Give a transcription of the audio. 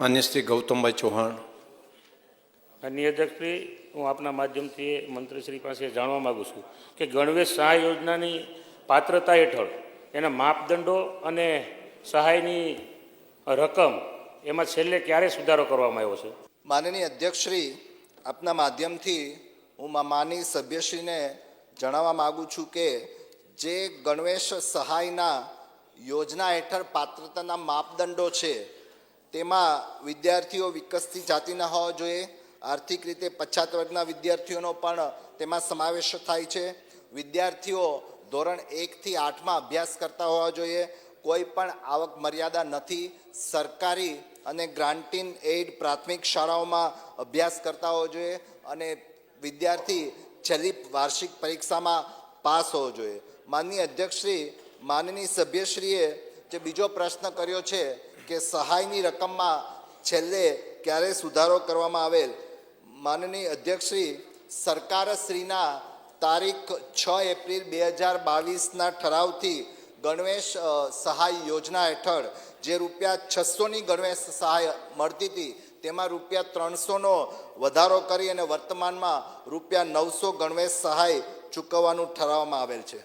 માન્ય શ્રી ગૌતમભાઈ ચૌહાણ. માનનીય અધ્યક્ષશ્રી, હું આપના માધ્યમથી મંત્રીશ્રી પાસે જાણવા માગું છું કે ગણવેશ સહાય યોજનાની પાત્રતા હેઠળ એના માપદંડો અને સહાયની રકમ એમાં છેલ્લે ક્યારે સુધારો કરવામાં આવ્યો છે? માનનીય અધ્યક્ષશ્રી, આપના માધ્યમથી હું માનનીય સભ્યશ્રીને જણાવવા માગું છું કે જે ગણવેશ સહાયના યોજના હેઠળ પાત્રતાના માપદંડો છે તેમાં વિદ્યાર્થીઓ વિકસતી જાતિના હોવા જોઈએ, આર્થિક રીતે પછાત વર્ગના વિદ્યાર્થીઓનો પણ તેમાં સમાવેશ થાય છે, વિદ્યાર્થીઓ ધોરણ 1 થી 8માં અભ્યાસ કરતા હોવા જોઈએ, કોઈ પણ આવક મર્યાદા નથી, સરકારી અને ગ્રાન્ટીન એઇડ પ્રાથમિક શાળાઓમાં અભ્યાસ કરતા હોવો જોઈએ અને વિદ્યાર્થી છેલ્લી વાર્ષિક પરીક્ષામાં પાસ હોવો જોઈએ. માનનીય અધ્યક્ષશ્રી, માનનીય સભ્યશ્રીએ જે બીજો પ્રશ્ન કર્યો છે કે સહાયની રકમમાં છેલ્લે ક્યારે સુધારો કરવામાં આવેલ, માનનીય અધ્યક્ષશ્રી, સરકારશ્રીના તારીખ 6 એપ્રિલ 2022ના ઠરાવથી ગણવેશ સહાય યોજના હેઠળ જે ₹600ની ગણવેશ સહાય મળતી હતી તેમાં ₹300નો વધારો કરી અને વર્તમાનમાં ₹900 ગણવેશ સહાય ચૂકવવાનું ઠરાવવામાં આવેલ છે.